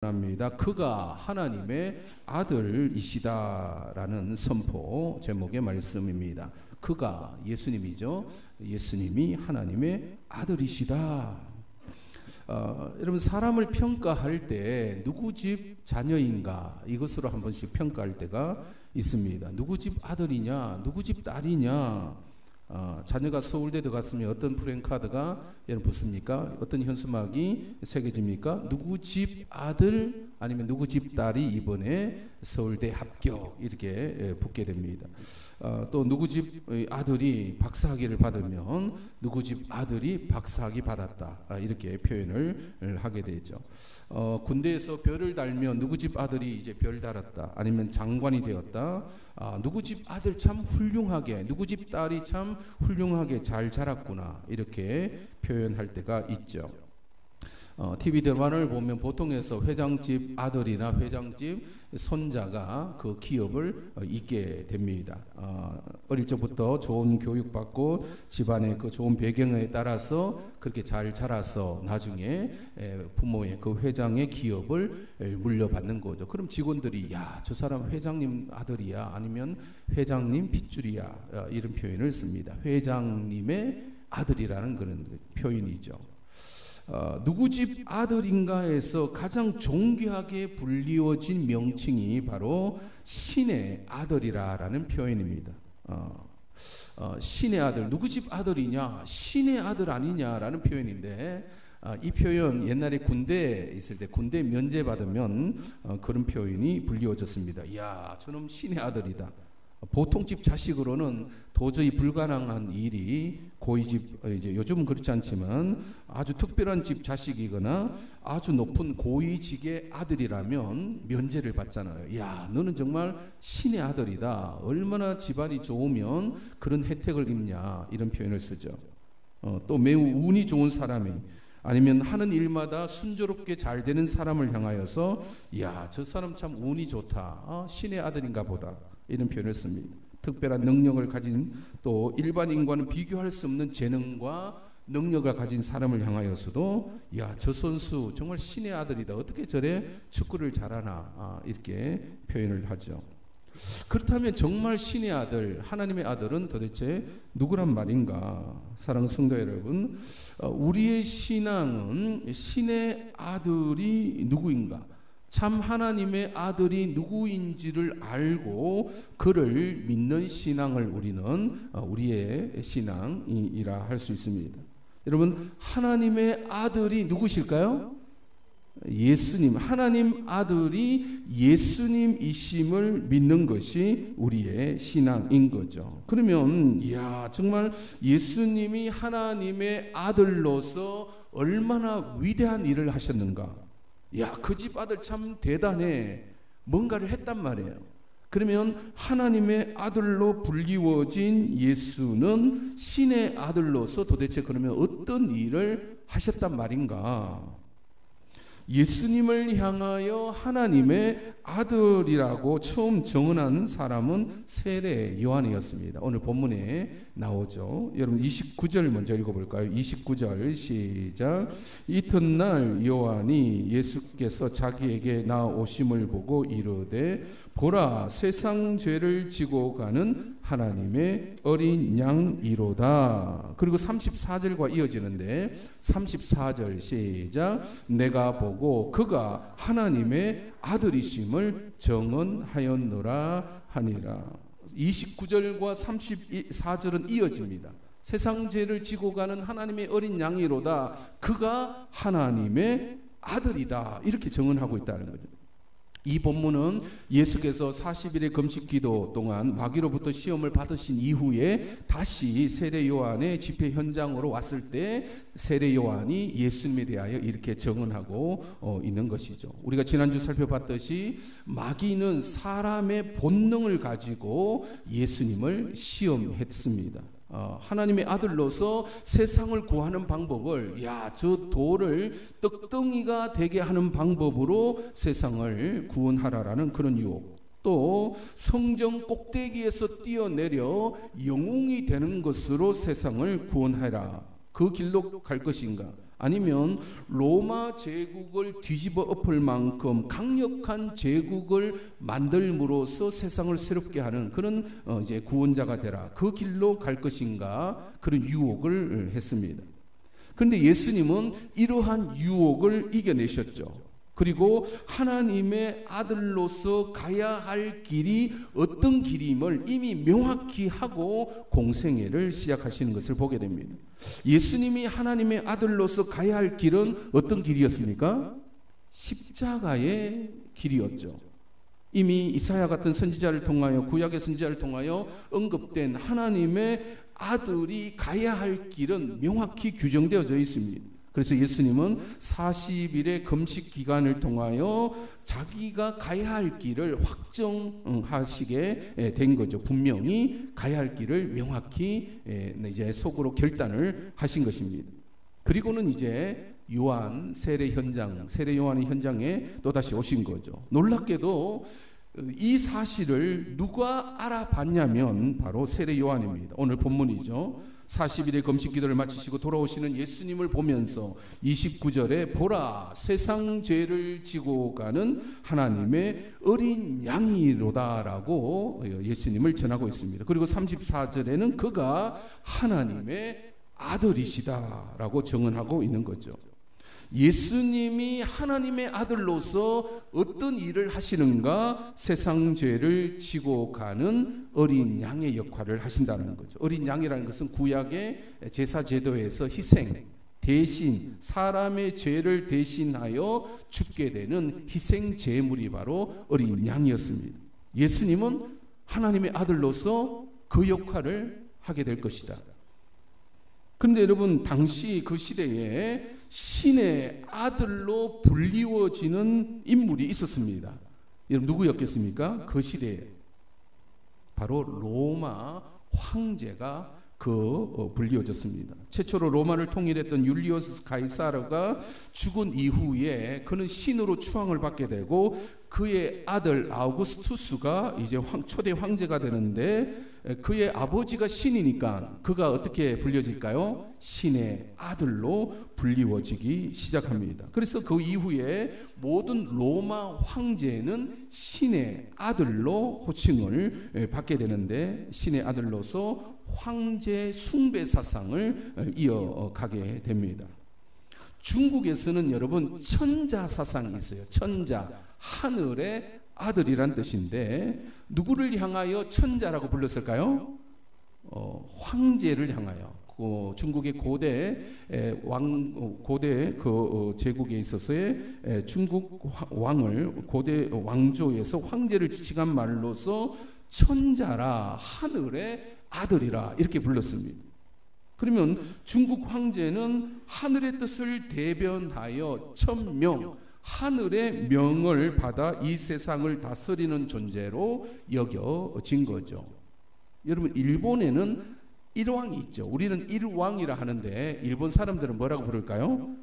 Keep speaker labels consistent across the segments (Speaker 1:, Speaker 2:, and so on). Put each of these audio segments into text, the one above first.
Speaker 1: 합니다. 그가 하나님의 아들이시다라는 선포 제목의 말씀입니다. 그가 예수님이죠. 예수님이 하나님의 아들이시다. 여러분, 사람을 평가할 때 누구 집 자녀인가 이것으로 한 번씩 평가할 때가 있습니다. 누구 집 아들이냐, 누구 집 딸이냐. 자녀가 서울대 들어갔으면 어떤 프랜카드가 여러분 붙습니까? 어떤 현수막이 새겨집니까? 누구 집 아들 아니면 누구 집 딸이 이번에 서울대 합격 이렇게 붙게 됩니다. 또 누구 집 아들이 박사학위를 받으면 누구 집 아들이 박사학위 받았다 이렇게 표현을 하게 되죠. 군대에서 별을 달면 누구 집 아들이 이제 별 달았다 아니면 장관이 되었다. 누구 집 아들 참 훌륭하게, 누구 집 딸이 참 훌륭하게 잘 자랐구나 이렇게 표현할 때가 있죠. TV 드라마를 보면 보통에서 회장집 아들이나 회장집 손자가 그 기업을 잇게 됩니다. 어릴 적부터 좋은 교육받고 집안의 그 좋은 배경에 따라서 그렇게 잘 자라서 나중에 부모의 그 회장의 기업을 물려받는 거죠. 그럼 직원들이 야, 저 사람 회장님 아들이야 아니면 회장님 핏줄이야 이런 표현을 씁니다. 회장님의 아들이라는 그런 표현이죠. 누구 집 아들인가에서 가장 존귀하게 불리워진 명칭이 바로 신의 아들이라는 표현입니다. 신의 아들, 누구 집 아들이냐, 신의 아들 아니냐라는 표현인데, 이 표현 옛날에 군대에 있을 때 군대 면제 받으면 그런 표현이 불리워졌습니다. 이야, 저놈 신의 아들이다. 보통 집 자식으로는 도저히 불가능한 일이 고위집, 이제 요즘은 그렇지 않지만 아주 특별한 집 자식이거나 아주 높은 고위직의 아들이라면 면제를 받잖아요. 야, 너는 정말 신의 아들이다. 얼마나 집안이 좋으면 그런 혜택을 입냐 이런 표현을 쓰죠. 또 매우 운이 좋은 사람이 아니면 하는 일마다 순조롭게 잘 되는 사람을 향하여서 야, 저 사람 참 운이 좋다. 신의 아들인가 보다. 이런 표현을 씁니다. 특별한 능력을 가진 또 일반인과는 비교할 수 없는 재능과 능력을 가진 사람을 향하여서도 야, 저 선수 정말 신의 아들이다. 어떻게 저래 축구를 잘하나 이렇게 표현을 하죠. 그렇다면 정말 신의 아들, 하나님의 아들은 도대체 누구란 말인가? 사랑하는 성도 여러분, 우리의 신앙은 신의 아들이 누구인가? 참 하나님의 아들이 누구인지를 알고 그를 믿는 신앙을 우리는 우리의 신앙이라 할 수 있습니다. 여러분, 하나님의 아들이 누구실까요? 예수님, 하나님 아들이 예수님이심을 믿는 것이 우리의 신앙인 거죠. 그러면 이야, 정말 예수님이 하나님의 아들로서 얼마나 위대한 일을 하셨는가? 야, 그 집 아들 참 대단해. 뭔가를 했단 말이에요. 그러면 하나님의 아들로 불리워진 예수는 신의 아들로서 도대체 그러면 어떤 일을 하셨단 말인가? 예수님을 향하여 하나님의 아들이라고 처음 정언한 사람은 세례 요한이었습니다. 오늘 본문에 나오죠. 여러분 29절 먼저 읽어볼까요? 29절 시작. 이튿날 요한이 예수께서 자기에게 나오심을 보고 이르되 보라, 세상 죄를 지고 가는 하나님의 어린 양이로다. 그리고 34절과 이어지는데 34절 시작. 내가 보고 그가 하나님의 아들이심을 정언하였노라 하니라. 29절과 34절은 이어집니다. 세상 죄를 지고 가는 하나님의 어린 양이로다. 그가 하나님의 아들이다. 이렇게 정언하고 있다는 거죠. 이 본문은 예수께서 40일의 금식 기도 동안 마귀로부터 시험을 받으신 이후에 다시 세례 요한의 집회 현장으로 왔을 때 세례 요한이 예수님에 대하여 이렇게 정언하고 있는 것이죠. 우리가 지난주 살펴봤듯이 마귀는 사람의 본능을 가지고 예수님을 시험했습니다. 하나님의 아들로서 세상을 구하는 방법을 야, 저 돌을 떡덩이가 되게 하는 방법으로 세상을 구원하라라는 그런 유혹, 또 성전 꼭대기에서 뛰어내려 영웅이 되는 것으로 세상을 구원하라, 그 길로 갈 것인가? 아니면 로마 제국을 뒤집어 엎을 만큼 강력한 제국을 만들므로써 세상을 새롭게 하는 그런 이제 구원자가 되라, 그 길로 갈 것인가, 그런 유혹을 했습니다. 그런데 예수님은 이러한 유혹을 이겨내셨죠. 그리고 하나님의 아들로서 가야 할 길이 어떤 길임을 이미 명확히 하고 공생애를 시작하시는 것을 보게 됩니다. 예수님이 하나님의 아들로서 가야 할 길은 어떤 길이었습니까? 십자가의 길이었죠. 이미 이사야 같은 선지자를 통하여, 구약의 선지자를 통하여 언급된 하나님의 아들이 가야 할 길은 명확히 규정되어져 있습니다. 그래서 예수님은 40일의 금식 기간을 통하여 자기가 가야 할 길을 확정하시게 된 거죠. 분명히 가야 할 길을 명확히 이제 속으로 결단을 하신 것입니다. 그리고는 이제 요한 세례 요한의 현장에 또다시 오신 거죠. 놀랍게도 이 사실을 누가 알아봤냐면 바로 세례 요한입니다. 오늘 본문이죠. 40일의 금식 기도를 마치시고 돌아오시는 예수님을 보면서 29절에 보라, 세상 죄를 지고 가는 하나님의 어린 양이로다라고 예수님을 전하고 있습니다. 그리고 34절에는 그가 하나님의 아들이시다라고 증언하고 있는 거죠. 예수님이 하나님의 아들로서 어떤 일을 하시는가? 세상 죄를 지고 가는 어린 양의 역할을 하신다는 거죠. 어린 양이라는 것은 구약의 제사 제도에서 희생, 대신, 사람의 죄를 대신하여 죽게 되는 희생 제물이 바로 어린 양이었습니다. 예수님은 하나님의 아들로서 그 역할을 하게 될 것이다. 그런데 여러분, 당시 그 시대에 신의 아들로 불리워지는 인물이 있었습니다. 여러분, 누구였겠습니까? 그 시대에 바로 로마 황제가 불리워졌습니다. 최초로 로마를 통일했던 율리우스 가이사르가 죽은 이후에 그는 신으로 추앙을 받게 되고 그의 아들 아우구스투스가 이제 초대 황제가 되는데 그의 아버지가 신이니까 그가 어떻게 불려질까요? 신의 아들로 불리워지기 시작합니다. 그래서 그 이후에 모든 로마 황제는 신의 아들로 호칭을 받게 되는데 신의 아들로서 황제 숭배 사상을 이어가게 됩니다. 중국에서는 여러분 천자 사상이 있어요. 천자, 하늘의 아들이란 뜻인데 누구를 향하여 천자라고 불렀을까요? 황제를 향하여. 중국의 고대 제국에 있어서의 중국 왕을 고대 왕조에서 황제를 지칭한 말로서 천자라, 하늘의 아들이라 이렇게 불렀습니다. 그러면 중국 황제는 하늘의 뜻을 대변하여 천명, 하늘의 명을 받아 이 세상을 다스리는 존재로 여겨진 거죠. 여러분, 일본에는 일왕이 있죠. 우리는 일왕이라 하는데 일본 사람들은 뭐라고 부를까요?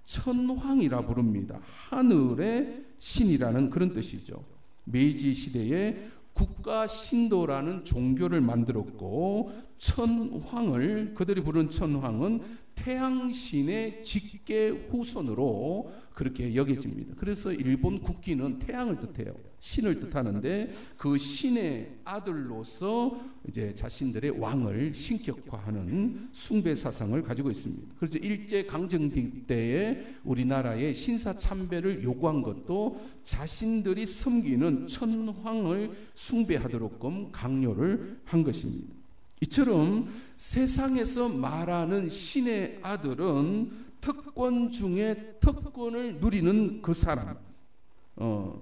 Speaker 1: 천황이라 부릅니다. 하늘의 신이라는 그런 뜻이죠. 메이지 시대에 국가 신도라는 종교를 만들었고 천황을, 그들이 부르는 천황은 태양신의 직계 후손으로 그렇게 여겨집니다. 그래서 일본 국기는 태양을 뜻해요. 신을 뜻하는데 그 신의 아들로서 이제 자신들의 왕을 신격화하는 숭배 사상을 가지고 있습니다. 그래서 일제 강점기 때에 우리나라의 신사 참배를 요구한 것도 자신들이 섬기는 천황을 숭배하도록끔 강요를 한 것입니다. 이처럼 세상에서 말하는 신의 아들은 특권 중에 특권을 누리는 그 사람,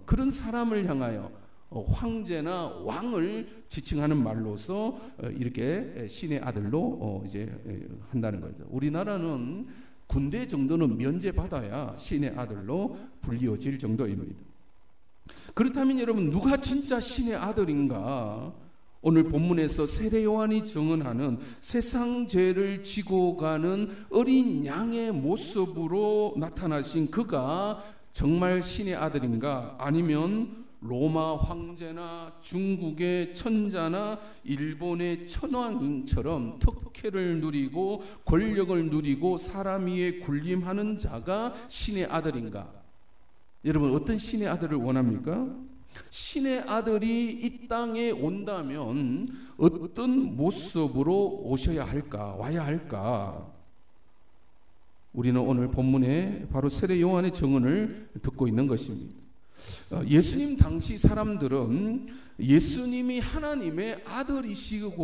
Speaker 1: 그런 사람을 향하여 황제나 왕을 지칭하는 말로서 이렇게 신의 아들로 이제 한다는 거죠. 우리나라는 군대 정도는 면제받아야 신의 아들로 불리워질 정도입니다. 그렇다면 여러분, 누가 진짜 신의 아들인가? 오늘 본문에서 세례 요한이 증언하는 세상 죄를 지고 가는 어린 양의 모습으로 나타나신 그가 정말 신의 아들인가? 아니면 로마 황제나 중국의 천자나 일본의 천왕처럼 특혜를 누리고 권력을 누리고 사람 위에 군림하는 자가 신의 아들인가? 여러분, 어떤 신의 아들을 원합니까? 신의 아들이 이 땅에 온다면 어떤 모습으로 오셔야 할까? 와야 할까? 우리는 오늘 본문에 바로 세례 요한의 증언을 듣고 있는 것입니다. 예수님 당시 사람들은 예수님이 하나님의 아들이실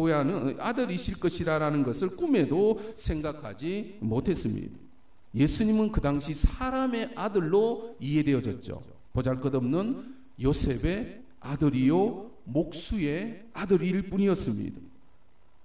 Speaker 1: 것이라는 것을 꿈에도 생각하지 못했습니다. 예수님은 그 당시 사람의 아들로 이해되어졌죠. 보잘것없는 요셉의 아들이요 목수의 아들일 뿐이었습니다.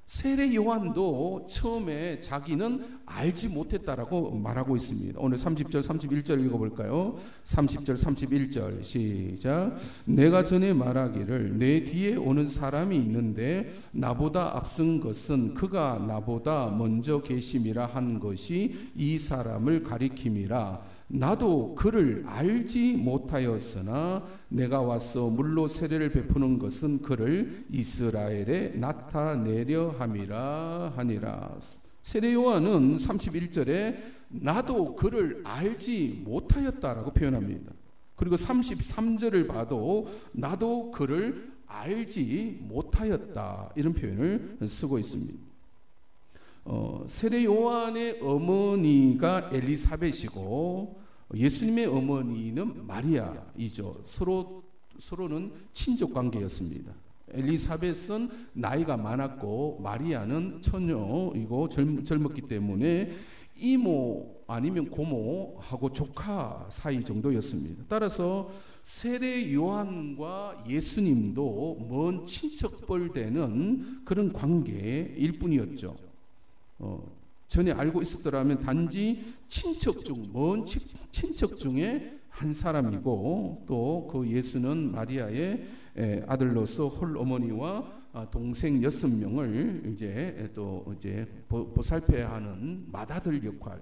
Speaker 1: 세례 요한도 처음에 자기는 알지 못했다라고 말하고 있습니다. 오늘 30절 31절 읽어볼까요? 30절 31절 시작. 내가 전에 말하기를 내 뒤에 오는 사람이 있는데 나보다 앞선 것은 그가 나보다 먼저 계심이라 한 것이 이 사람을 가리킴이라. 나도 그를 알지 못하였으나 내가 와서 물로 세례를 베푸는 것은 그를 이스라엘에 나타내려 함이라 하니라. 세례 요한은 31절에 나도 그를 알지 못하였다라고 표현합니다. 그리고 33절을 봐도 나도 그를 알지 못하였다 이런 표현을 쓰고 있습니다. 세례 요한의 어머니가 엘리사벳이고 예수님의 어머니는 마리아이죠. 서로는 친족 관계였습니다. 엘리사벳은 나이가 많았고 마리아는 처녀이고 젊었기 때문에 이모 아니면 고모하고 조카 사이 정도였습니다. 따라서 세례 요한과 예수님도 먼 친척뻘 되는 그런 관계일 뿐이었죠. 전에 알고 있었더라면 단지 먼 친척 중에 한 사람이고 또 그 예수는 마리아의 아들로서 홀 어머니와 동생 6명을 이제 보살펴야 하는 맏아들 역할.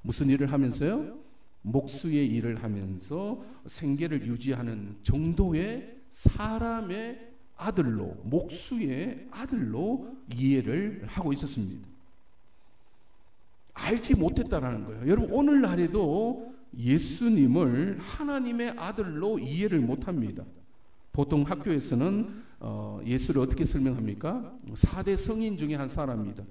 Speaker 1: 무슨 일을 하면서요? 목수의 일을 하면서 생계를 유지하는 정도의 사람의 아들로, 목수의 아들로 이해를 하고 있었습니다. 알지 못했다라는 거예요. 여러분, 오늘날에도 예수님을 하나님의 아들로 이해를 못합니다. 보통 학교에서는 예수를 어떻게 설명합니까? 4대 성인 중에 한 사람입니다.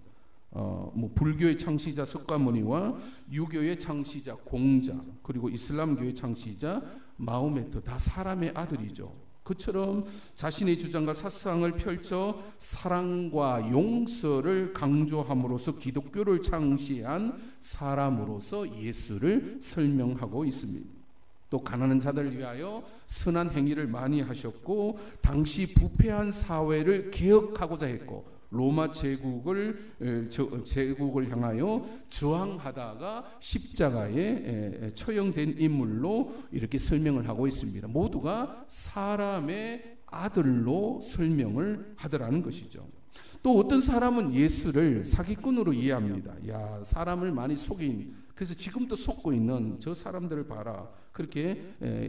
Speaker 1: 불교의 창시자 석가모니와 유교의 창시자 공자, 그리고 이슬람교의 창시자 마호메트, 다 사람의 아들이죠. 그처럼 자신의 주장과 사상을 펼쳐 사랑과 용서를 강조함으로써 기독교를 창시한 사람으로서 예수를 설명하고 있습니다. 또 가난한 자들을 위하여 선한 행위를 많이 하셨고 당시 부패한 사회를 개혁하고자 했고 로마 제국을 향하여 저항하다가 십자가에 처형된 인물로 이렇게 설명을 하고 있습니다. 모두가 사람의 아들로 설명을 하더라는 것이죠. 또 어떤 사람은 예수를 사기꾼으로 이해합니다. 야, 사람을 많이 속인, 그래서 지금도 속고 있는 저 사람들을 봐라. 그렇게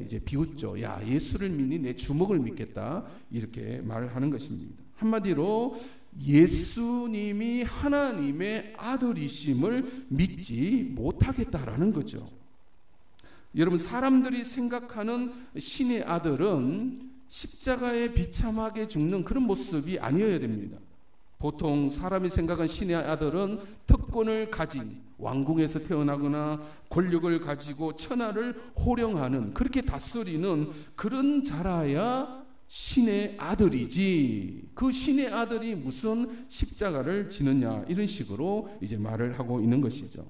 Speaker 1: 이제 비웃죠. 야, 예수를 믿니? 내 주먹을 믿겠다. 이렇게 말을 하는 것입니다. 한마디로 예수님이 하나님의 아들이심을 믿지 못하겠다라는 거죠. 여러분, 사람들이 생각하는 신의 아들은 십자가에 비참하게 죽는 그런 모습이 아니어야 됩니다. 보통 사람이 생각한 신의 아들은 특권을 가진 왕궁에서 태어나거나 권력을 가지고 천하를 호령하는, 그렇게 다스리는 그런 자라야 신의 아들이지, 그 신의 아들이 무슨 십자가를 지느냐, 이런 식으로 이제 말을 하고 있는 것이죠.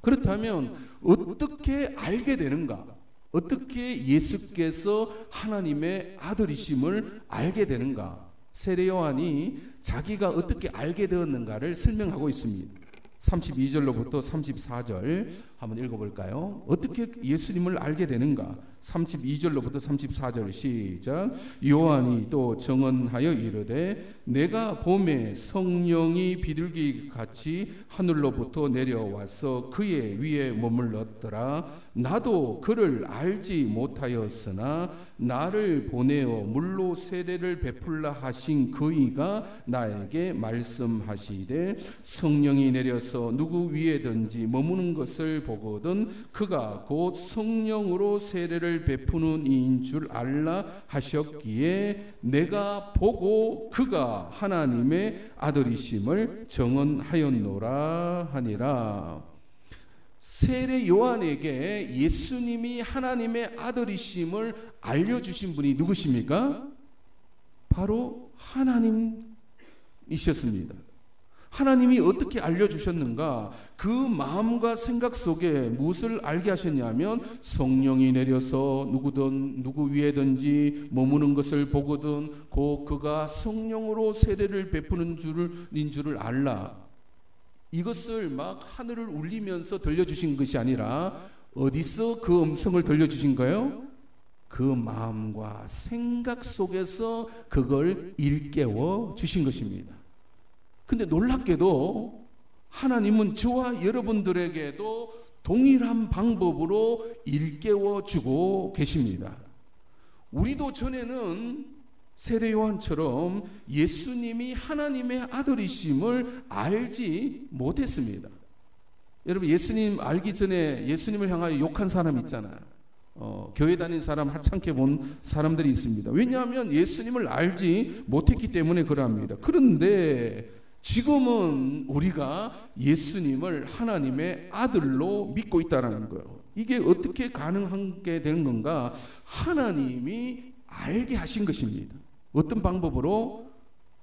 Speaker 1: 그렇다면 어떻게 알게 되는가? 어떻게 예수께서 하나님의 아들이심을 알게 되는가? 세례 요한이 자기가 어떻게 알게 되었는가를 설명하고 있습니다. 32절로부터 34절 한번 읽어볼까요? 어떻게 예수님을 알게 되는가? 32절로부터 34절 시작. 요한이 또 정언하여 이르되 내가 봄에 성령이 비둘기같이 하늘로부터 내려와서 그의 위에 머물렀더라. 나도 그를 알지 못하였으나 나를 보내어 물로 세례를 베풀라 하신 그이가 나에게 말씀하시되 성령이 내려서 누구 위에든지 머무는 것을 보거든 그가 곧 성령으로 세례를 베푸는 이인 줄 알라 하셨기에 내가 보고 그가 하나님의 아들이심을 정언하였노라 하니라. 세례 요한에게 예수님이 하나님의 아들이심을 알려주신 분이 누구십니까? 바로 하나님이셨습니다. 하나님이 어떻게 알려주셨는가? 그 마음과 생각 속에 무엇을 알게 하셨냐면 성령이 내려서 누구 위에든지 머무는 것을 보거든 곧 그가 성령으로 세례를 베푸는 줄을 알라. 이것을 막 하늘을 울리면서 들려주신 것이 아니라 어디서 그 음성을 들려주신 거예요? 그 마음과 생각 속에서 그걸 일깨워 주신 것입니다. 근데 놀랍게도 하나님은 저와 여러분들에게도 동일한 방법으로 일깨워 주고 계십니다. 우리도 전에는 세례 요한처럼 예수님이 하나님의 아들이심을 알지 못했습니다. 여러분 예수님 알기 전에 예수님을 향하여 욕한 사람 있잖아요. 교회 다닌 사람 하찮게 본 사람들이 있습니다. 왜냐하면 예수님을 알지 못했기 때문에 그러합니다. 그런데 지금은 우리가 예수님을 하나님의 아들로 믿고 있다는 거예요. 이게 어떻게 가능하게 된 건가? 하나님이 알게 하신 것입니다. 어떤 방법으로?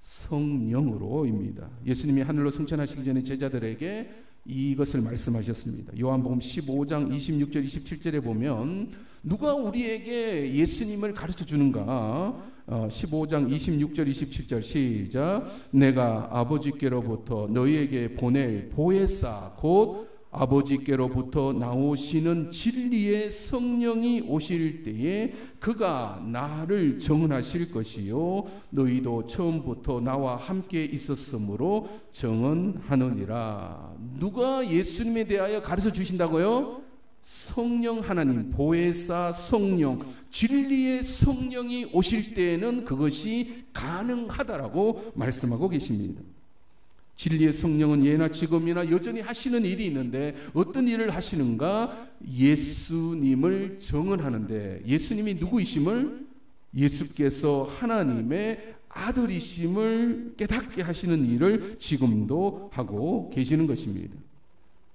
Speaker 1: 성령으로입니다. 예수님이 하늘로 승천하시기 전에 제자들에게 이것을 말씀하셨습니다. 요한복음 15장 26절 27절에 보면 누가 우리에게 예수님을 가르쳐 주는가? 15장 26절 27절 시작. 내가 아버지께로부터 너희에게 보낼 보혜사 곧 아버지께로부터 나오시는 진리의 성령이 오실 때에 그가 나를 정언하실 것이요 너희도 처음부터 나와 함께 있었으므로 정언하느니라. 누가 예수님에 대하여 가르쳐 주신다고요? 성령 하나님, 보혜사 성령, 진리의 성령이 오실 때에는 그것이 가능하다라고 말씀하고 계십니다. 진리의 성령은 예나 지금이나 여전히 하시는 일이 있는데 어떤 일을 하시는가? 예수님을 정언하는데 예수님이 누구이심을? 예수께서 하나님의 아들이심을 깨닫게 하시는 일을 지금도 하고 계시는 것입니다.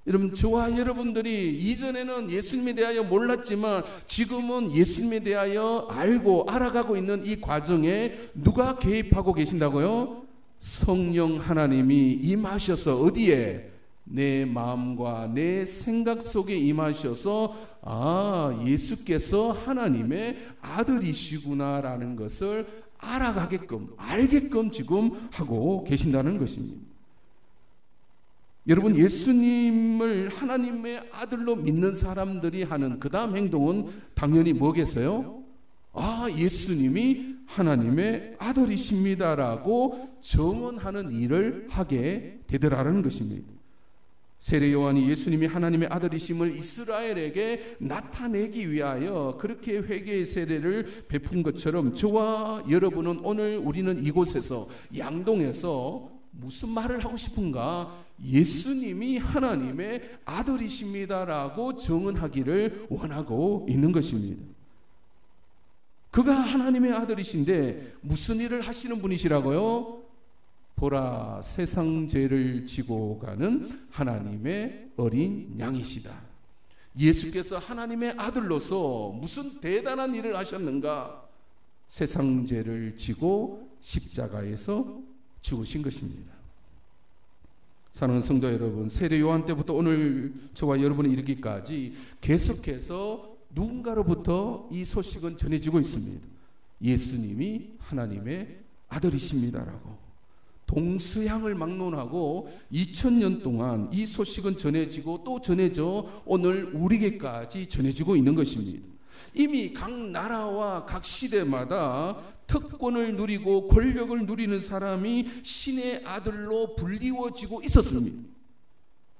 Speaker 1: 여러분 저와 여러분들이 이전에는 예수님에 대하여 몰랐지만 지금은 예수님에 대하여 알고 알아가고 있는 이 과정에 누가 개입하고 계신다고요? 성령 하나님이 임하셔서 어디에? 내 마음과 내 생각 속에 임하셔서 예수께서 하나님의 아들이시구나라는 것을 알아가게끔 알게끔 지금 하고 계신다는 것입니다. 여러분 예수님을 하나님의 아들로 믿는 사람들이 하는 그 다음 행동은 당연히 뭐겠어요? 예수님이 하나님의 아들이십니다라고 정언하는 일을 하게 되더라는 것입니다. 세례 요한이 예수님이 하나님의 아들이심을 이스라엘에게 나타내기 위하여 그렇게 회개의 세례를 베푼 것처럼 저와 여러분은 오늘 우리는 이곳에서 양동에서 무슨 말을 하고 싶은가? 예수님이 하나님의 아들이십니다라고 정언하기를 원하고 있는 것입니다. 그가 하나님의 아들이신데 무슨 일을 하시는 분이시라고요? 보라 세상 죄를 지고 가는 하나님의 어린 양이시다. 예수께서 하나님의 아들로서 무슨 대단한 일을 하셨는가? 세상 죄를 지고 십자가에서 죽으신 것입니다. 사랑하는 성도 여러분, 세례 요한 때부터 오늘 저와 여러분이 이르기까지 계속해서 누군가로부터 이 소식은 전해지고 있습니다. 예수님이 하나님의 아들이십니다라고. 동서양을 막론하고 2000년 동안 이 소식은 전해지고 또 전해져 오늘 우리에게까지 전해지고 있는 것입니다. 이미 각 나라와 각 시대마다 특권을 누리고 권력을 누리는 사람이 신의 아들로 불리워지고 있었습니다.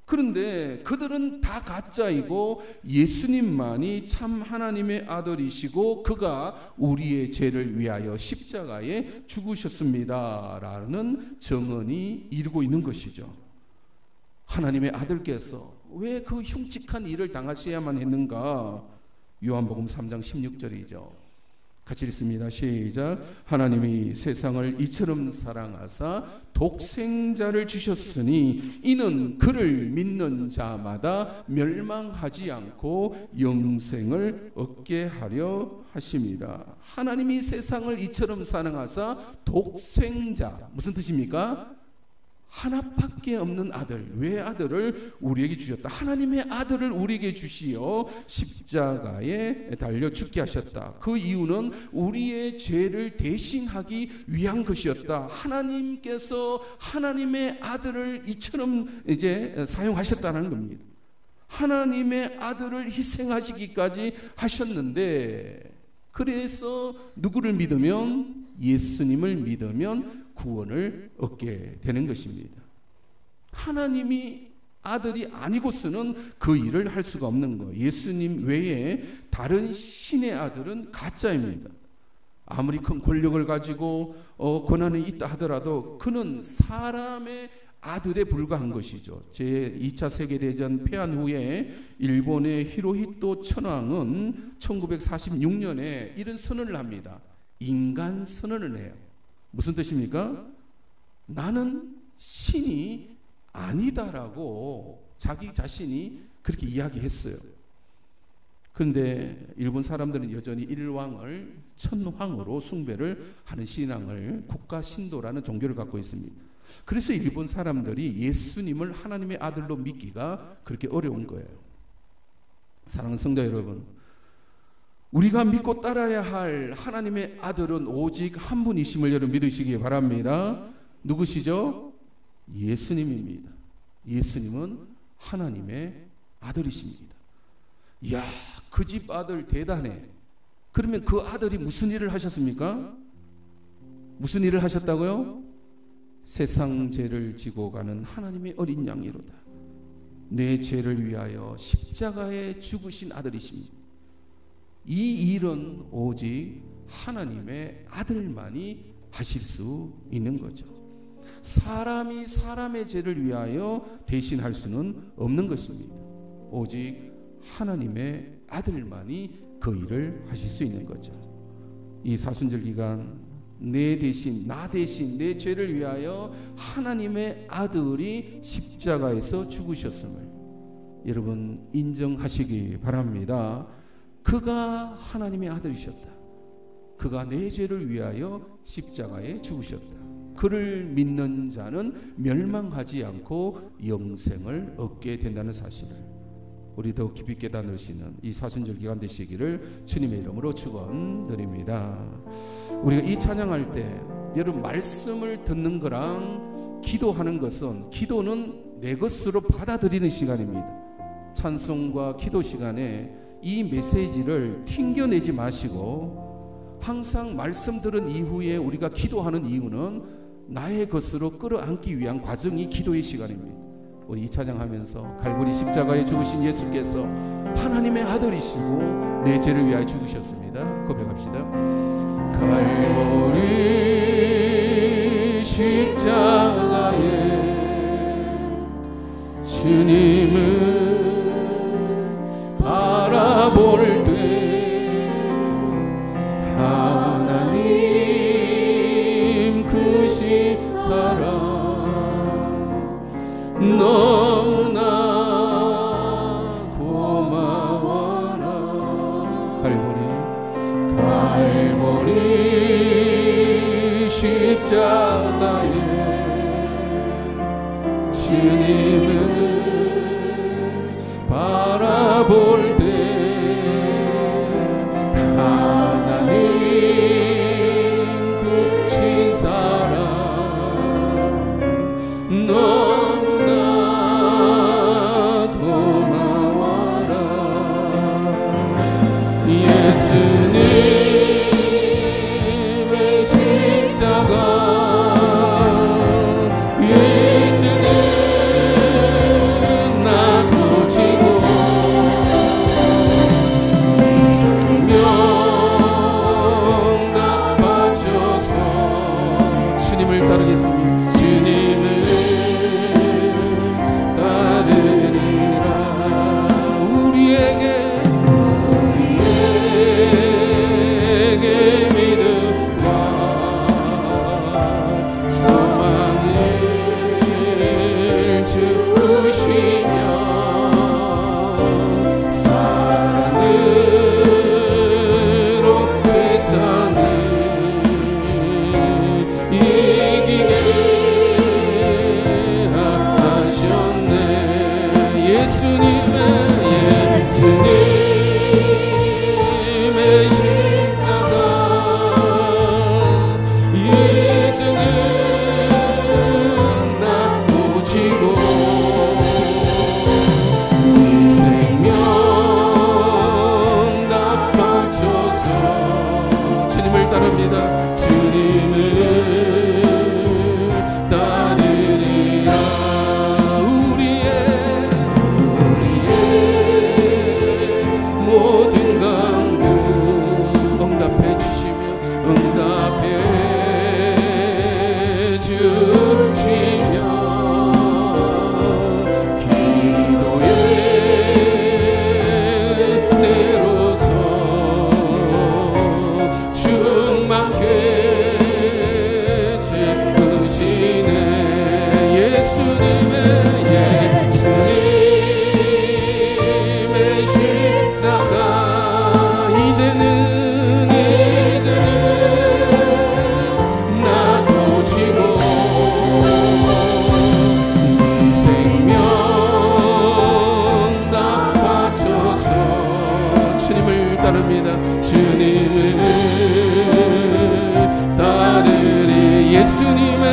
Speaker 1: 그런데 그들은 다 가짜이고 예수님만이 참 하나님의 아들이시고 그가 우리의 죄를 위하여 십자가에 죽으셨습니다 라는 정언이 이루고 있는 것이죠. 하나님의 아들께서 왜 그 흉측한 일을 당하셔야만 했는가? 요한복음 3장 16절이죠. 같이 읽습니다. 시작. 하나님이 세상을 이처럼 사랑하사 독생자를 주셨으니 이는 그를 믿는 자마다 멸망하지 않고 영생을 얻게 하려 하심이라. 하나님이 세상을 이처럼 사랑하사 독생자, 무슨 뜻입니까? 하나밖에 없는 아들, 외아들을 우리에게 주셨다. 하나님의 아들을 우리에게 주시어 십자가에 달려 죽게 하셨다. 그 이유는 우리의 죄를 대신하기 위한 것이었다. 하나님께서 하나님의 아들을 이처럼 이제 사용하셨다는 겁니다. 하나님의 아들을 희생하시기까지 하셨는데, 그래서 누구를 믿으면, 예수님을 믿으면 구원을 얻게 되는 것입니다. 하나님이 아들이 아니고서는 그 일을 할 수가 없는 거예요. 예수님 외에 다른 신의 아들은 가짜입니다. 아무리 큰 권력을 가지고 권한이 있다 하더라도 그는 사람의 아들에 불과한 것이죠. 제2차 세계대전 패한 후에 일본의 히로히토 천황은 1946년에 이런 선언을 합니다. 인간 선언을 해요. 무슨 뜻입니까? 나는 신이 아니다라고 자기 자신이 그렇게 이야기했어요. 그런데 일본 사람들은 여전히 일왕을 천황으로 숭배를 하는 신앙을, 국가 신도라는 종교를 갖고 있습니다. 그래서 일본 사람들이 예수님을 하나님의 아들로 믿기가 그렇게 어려운 거예요. 사랑하는 성도 여러분, 우리가 믿고 따라야 할 하나님의 아들은 오직 한 분이심을 여러분 믿으시기 바랍니다. 누구시죠? 예수님입니다. 예수님은 하나님의 아들이십니다. 이야, 그 집 아들 대단해. 그러면 그 아들이 무슨 일을 하셨습니까? 무슨 일을 하셨다고요? 세상 죄를 지고 가는 하나님의 어린 양이로다. 내 죄를 위하여 십자가에 죽으신 아들이십니다. 이 일은 오직 하나님의 아들만이 하실 수 있는 거죠. 사람이 사람의 죄를 위하여 대신할 수는 없는 것입니다. 오직 하나님의 아들만이 그 일을 하실 수 있는 거죠. 이 사순절 기간 내 대신, 나 대신 내 죄를 위하여 하나님의 아들이 십자가에서 죽으셨음을 여러분 인정하시기 바랍니다. 그가 하나님의 아들이셨다. 그가 내 죄를 위하여 십자가에 죽으셨다. 그를 믿는 자는 멸망하지 않고 영생을 얻게 된다는 사실을 우리 더욱 깊이 깨닫을 수 있는 이 사순절 기간 되시기를 주님의 이름으로 축원드립니다. 우리가 이 찬양할 때 여러분 말씀을 듣는 거랑 기도하는 것은, 기도는 내 것으로 받아들이는 시간입니다. 찬송과 기도 시간에 이 메시지를 튕겨내지 마시고 항상 말씀 들은 이후에 우리가 기도하는 이유는 나의 것으로 끌어안기 위한 과정이 기도의 시간입니다. 우리 이 찬양하면서 갈보리 십자가에 죽으신 예수께서 하나님의 아들이시고 내 죄를 위하여 죽으셨습니다. 고백합시다. 갈보리 십자가에 주님을 바라볼 때 하나님 크신 사랑 너무나 고마워라. 갈보리 십자가에 주님을 바라볼 때 하나님 크신 사랑 따릅니다. 주님을 따르리라. 우리의 모든 강구 응답해 주시며 응답해 주시며 기도의 은혜로서 충만케 채우시네. 예수님의 십자가 이제는 나도 지고 이 생명 다 바쳐서 주님을 따릅니다. 주님을 따르리. 예수님의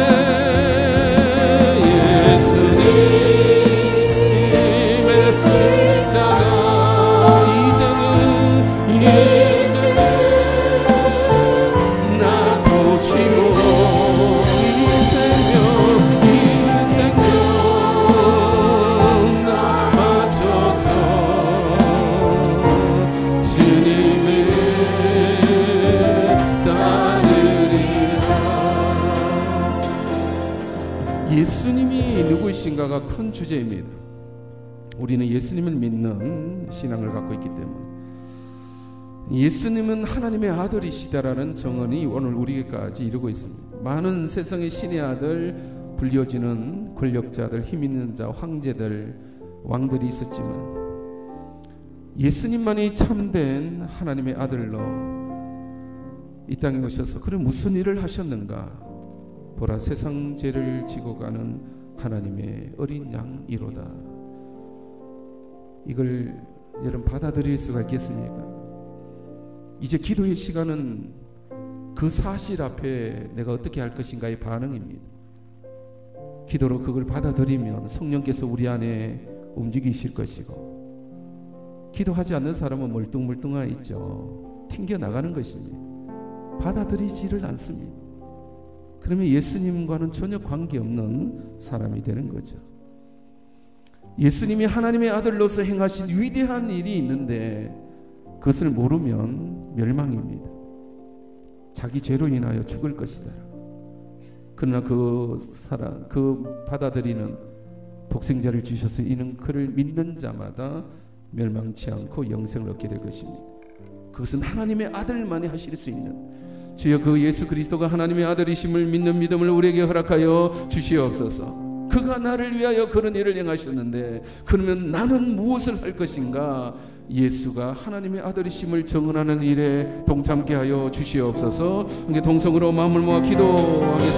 Speaker 1: 십자가 이제는 나도 지고 이 생명 다 바쳐서 주님을 따르리라. 예수님이 누구이신가가 큰 주제입니다. 우리는 예수님을 믿는 신앙을 갖고 있기 때문에 예수님은 하나님의 아들이시다라는 정언이 오늘 우리에게까지 이르고 있습니다. 많은 세상의 신의 아들 불려지는 권력자들, 힘 있는 자, 황제들, 왕들이 있었지만 예수님만이 참된 하나님의 아들로 이 땅에 오셔서 그래 무슨 일을 하셨는가? 보라, 세상 죄를 지고 가는 하나님의 어린 양이로다. 이걸 여러분 받아들일 수가 있겠습니까? 이제 기도의 시간은 그 사실 앞에 내가 어떻게 할 것인가의 반응입니다. 기도로 그걸 받아들이면 성령께서 우리 안에 움직이실 것이고, 기도하지 않는 사람은 멀뚱멀뚱하 있죠. 튕겨나가는 것입니다. 받아들이지를 않습니다. 그러면 예수님과는 전혀 관계없는 사람이 되는 거죠. 예수님이 하나님의 아들로서 행하신 위대한 일이 있는데 그것을 모르면 멸망입니다. 자기 죄로 인하여 죽을 것이다. 그러나 그 받아들이는 독생자를 주셔서 이는 그를 믿는 자마다 멸망치 않고 영생을 얻게 될 것입니다. 그것은 하나님의 아들만이 하실 수 있는, 주여 그 예수 그리스도가 하나님의 아들이심을 믿는 믿음을 우리에게 허락하여 주시옵소서. 그가 나를 위하여 그런 일을 행하셨는데 그러면 나는 무엇을 할 것인가? 예수가 하나님의 아들이심을 증언하는 일에 동참케 하여 주시옵소서. 함께 동성으로 마음을 모아 기도하겠습니다.